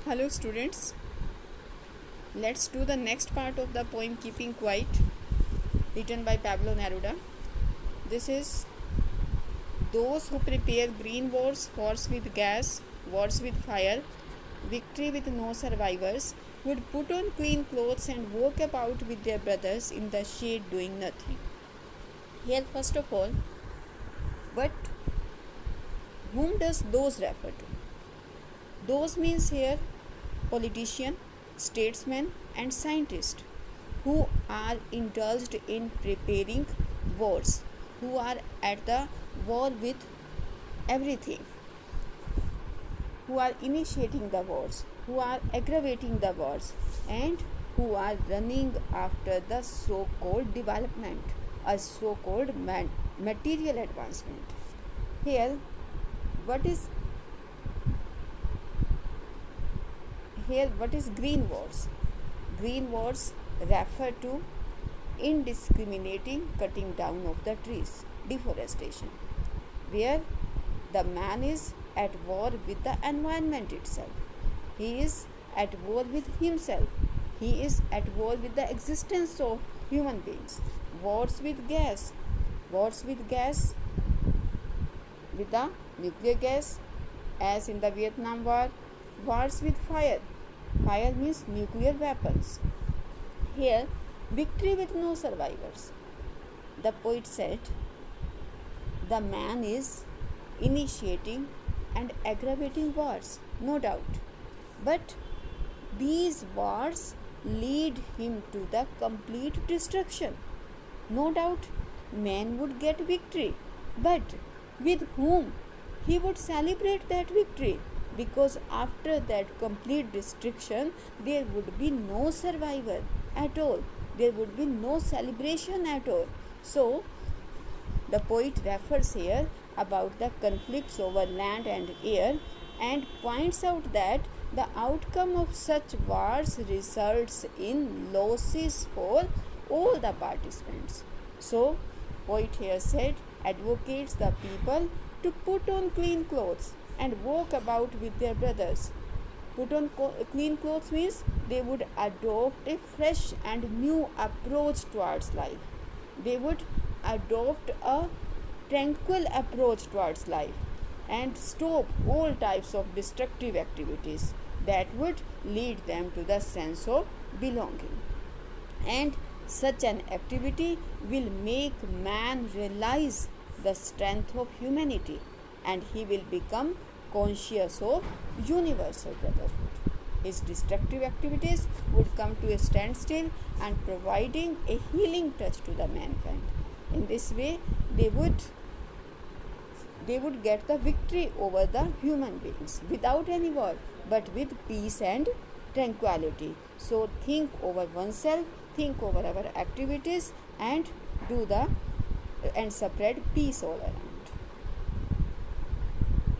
Hello students, let's do the next part of the poem Keeping Quiet, written by Pablo Neruda. This is: those who prepare green wars with gas, wars with fire, victory with no survivors, would put on clean clothes and walk about with their brothers in the shade doing nothing. Here, first of all, but whom does those refer to? Those means here politician, statesmen, and scientists who are indulged in preparing wars, who are at the war with everything, who are initiating the wars, who are aggravating the wars, and who are running after the so called development, a so called material advancement. Here, what is green wars? Green wars refer to indiscriminating cutting down of the trees, deforestation, where the man is at war with the environment itself. He is at war with himself. He is at war with the existence of human beings. Wars with gas, with the nuclear gas, as in the Vietnam War. Wars with fire. Fire means nuclear weapons. Here, victory with no survivors. The poet said, the man is initiating and aggravating wars, no doubt. But these wars lead him to the complete destruction. No doubt, man would get victory. But with whom? He would celebrate that victory, because after that complete destruction there would be no survivor at all, there would be no celebration at all. So the poet refers here about the conflicts over land and air and points out that the outcome of such wars results in losses for all the participants. So poet here said, advocates the people to put on clean clothes and walk about with their brothers. Put on clean clothes means they would adopt a fresh and new approach towards life. They would adopt a tranquil approach towards life and stop all types of destructive activities that would lead them to the sense of belonging. And such an activity will make man realize the strength of humanity, and he will become conscious of universal brotherhood. His destructive activities would come to a standstill and providing a healing touch to the mankind. In this way, they would get the victory over the human beings without any war, but with peace and tranquility. So think over oneself, think over our activities, and spread peace all around.